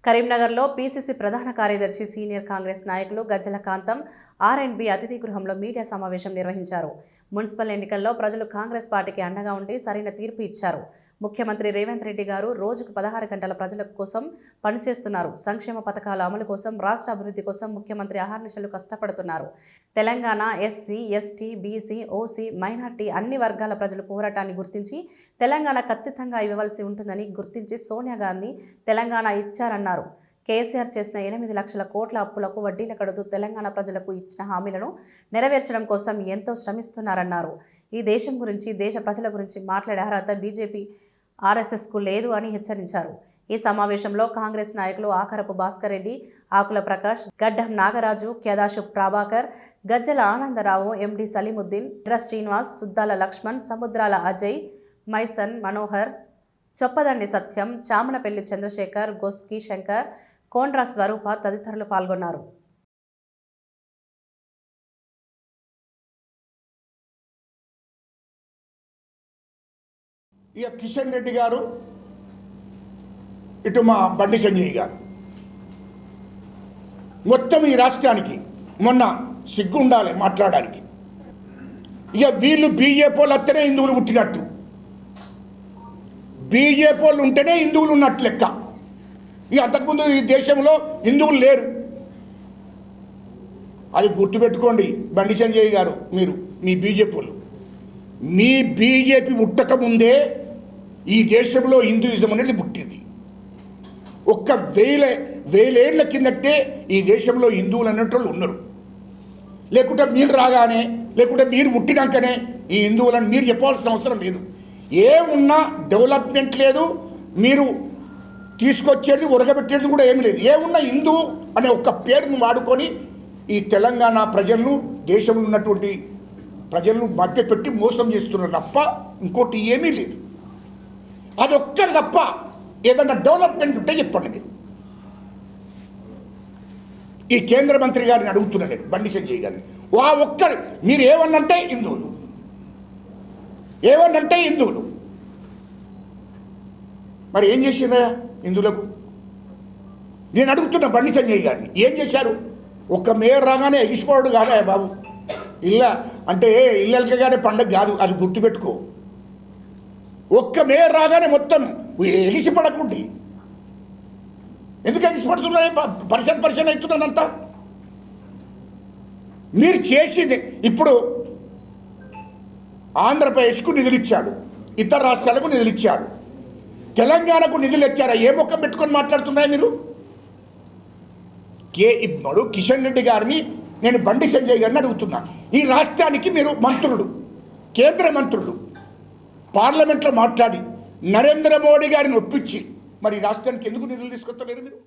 కరీంనగర్లో పీసీసీ ప్రధాన కార్యదర్శి సీనియర్ కాంగ్రెస్ నాయకులు గజ్జల కాంతం ఆర్ఎండ్బి అతిథి గృహంలో మీడియా సమావేశం నిర్వహించారు. మున్సిపల్ ఎన్నికల్లో ప్రజలు కాంగ్రెస్ పార్టీకి అండగా ఉండి సరైన తీర్పు ఇచ్చారు. ముఖ్యమంత్రి రేవంత్ రెడ్డి గారు రోజుకు 16 గంటల ప్రజల కోసం పనిచేస్తున్నారు. సంక్షేమ పథకాల అమలు కోసం, రాష్ట్ర అభివృద్ధి కోసం ముఖ్యమంత్రి అహర్నిశలు కష్టపడుతున్నారు. Telangana SC, ST, BC, OC, minority అన్ని వర్గాల ప్రజల పోరాటాన్ని గుర్తించి తెలంగాణ ఖచ్చితంగా ఇవ్వవలసి ఉంటుందని గుర్తించి సోనియా గాంధీ తెలంగాణ ఇచ్చారన్నారు. కేసీఆర్ చేసిన 8 లక్షల కోట్ల అప్పులకు వడ్డీలు కడుతూ తెలంగాణ ప్రజలకు ఇచ్చిన హామీలను నెరవేర్చడం కోసం ఎంతో శ్రమిస్తున్నారన్నారు. ఈ దేశం గురించి, దేశ ప్రజల గురించి మాట్లాడే అర్హత బీజేపీ, ఆర్ఎస్ఎస్కు లేదు అని హెచ్చరించారు. ఈ సమావేశంలో కాంగ్రెస్ నాయకులు ఆకరపు భాస్కర్ రెడ్డి, ఆకుల ప్రకాష్, గడ్డం నాగరాజు, కేదాశు ప్రభాకర్, గజ్జల ఆనందరావు, ఎండి సలీముద్దీన్, ఎర్ర శ్రీనివాస్, సుద్దాల లక్ష్మణ్, సముద్రాల అజయ్, మైసన్ మనోహర్, చొప్పదండి సత్యం, చామనపల్లి చంద్రశేఖర్, గొస్కి శంకర్, కోండ్రా స్వరూప తదితరులు పాల్గొన్నారు. ఇక కిషన్ రెడ్డి గారు, ఇటు మా బండి సంజయ్ గారు, మొత్తం ఈ రాష్ట్రానికి మొన్న సిగ్గు ఉండాలి మాట్లాడడానికి. ఇక వీళ్ళు బీజేపీ వాళ్ళు వస్తేనే హిందువులు పుట్టినట్టు, బీజేపీ వాళ్ళు ఉంటేనే హిందువులు ఉన్నట్టు లెక్క. ఇక అంతకుముందు ఈ దేశంలో హిందువులు లేరు. అది గుర్తుపెట్టుకోండి బండి సంజయ్ గారు, మీరు మీ బీజేపీ వాళ్ళు, మీ బీజేపీ పుట్టక ముందే ఈ దేశంలో హిందూయిజం అనేది పుట్టింది. ఒక్క వేలేళ్ల కిందటే ఈ దేశంలో హిందువులు అన్నట్టు ఉన్నారు. లేకుంటే మీరు రాగానే, లేకుంటే మీరు పుట్టినాకనే ఈ హిందువులను మీరు చెప్పాల్సిన అవసరం లేదు. ఏమున్నా డెవలప్మెంట్ లేదు, మీరు తీసుకొచ్చేది ఉరగబెట్టేది కూడా ఏమి లేదు. ఏమున్నా హిందూ అనే ఒక పేరును వాడుకొని ఈ తెలంగాణ ప్రజలను, దేశంలో ఉన్నటువంటి ప్రజలను మభ్యపెట్టి మోసం చేస్తున్నారు తప్ప ఇంకోటి ఏమీ లేదు. అదొక్కటి తప్ప ఏదన్నా డెవలప్మెంట్ ఉంటే చెప్పండి మీరు. ఈ కేంద్ర మంత్రి గారిని అడుగుతున్నా నేను, బండి సంజయ్ గారిని, ఒక్కడి మీరు ఏమన్నంటే హిందువులు, ఏమన్నంటే హిందువులు, మరి ఏం చేసినా హిందువులకు? నేను అడుగుతున్నా బండి సంజయ్ గారిని, ఏం చేశారు? ఒక్క మేయర్ రాగానే ఎగిసిపోవడు కాదా బాబు? అంటే ఇళ్ళకే పండగ కాదు, అది గుర్తుపెట్టుకో. ఒక్క మేయర్ రాగానే మొత్తం ఎగిసిపడకుండి. ఎందుకు ఎగిసిపడుతున్నాయి? పరిశన్ అవుతున్నదంతా మీరు చేసింది. ఇప్పుడు ఆంధ్రప్రదేశ్కు నిధులు ఇచ్చాడు, ఇతర రాష్ట్రాలకు నిధులు ఇచ్చారు, తెలంగాణకు నిధులు ఇచ్చారా? ఏ మొక్క పెట్టుకొని మాట్లాడుతున్నాయి మీరు? ఇప్పుడు కిషన్ రెడ్డి గారిని నేను బండి సంజయ్ గారిని అడుగుతున్నా, ఈ రాష్ట్రానికి మీరు మంత్రులు, కేంద్ర మంత్రులు, పార్లమెంట్లో మాట్లాడి నరేంద్ర మోడీ గారిని ఒప్పించి మరి రాష్ట్రానికి ఎందుకు నిధులు తీసుకొస్తలేరు మీరు?